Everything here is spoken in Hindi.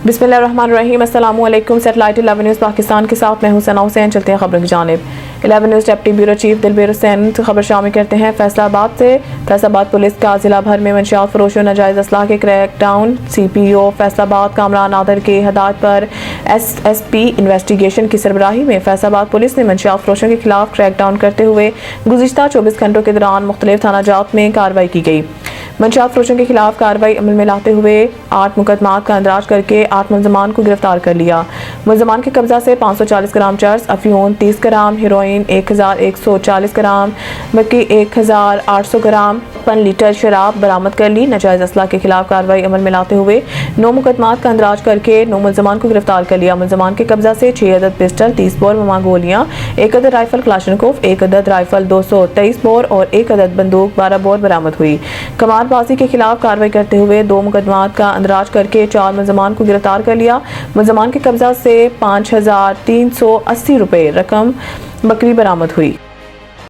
बिस्मिल्लाहिर्रहमानिर्रहीम। अस्सलामु अलैकुम। सैटेलाइट 11 न्यूज़ पाकिस्तान के साथ मैं हूं सना हुसैन। चलते हैं खबरों की जानिब। 11 news deputy bureau chief Dilbir Hussain खबर शामिल करते हैं फैसलाबाद से। फैसलाबाद पुलिस का जिला भर में मंशियात फरोशों नाजायज़ असलाह के क्रैकडाउन। CPO फैसलाबाद कामरान नादर के हदायत पर SSP इन्वेस्टिगेशन की सरबराही में फैसलाबाद पुलिस ने मंशियात फरोशों के खिलाफ क्रैकडाउन करते हुए गुज़िश्ता 24 घंटों के दौरान मुख्तलिफ थाना जात में कार्रवाई की गई। मंशियात फरोशों के खिलाफ कार्रवाई अमल में लाते हुए 8 मुकदमात का इंदराज करके 8 मुलजमान को गिरफ्तार कर लिया। मुलजमान के कब्जा से 540 ग्राम चर्स, अफीम 30 ग्राम, हीरोइन 1140 ग्राम, बल्कि 1800 ग्राम 55 लीटर शराब बरामद कर ली। नाजायज़ असलाह के खिलाफ कार्रवाई अमल में लाते हुए 9 मुकदमात का इंदराज करके 9 मुलजमान को गिरफ्तार कर लिया। मुलजमान के कब्जा से 6 अदद पिस्टल, 30 बोर ममा गोलियां, 1 अदद राइफल क्लाशनकोफ, 1 अदद राइफल 223 बोर और 1 अदद बंदूक 12 बोर बरामद हुई। कमारबाजी के खिलाफ कार्रवाई करते हुए 2 मुकदमात का इंदराज करके 4 मुलजमान को गिरफ्तार कर लिया। मुलजमान के कब्जा से 5380 रुपए रकम बकरी बरामद हुई।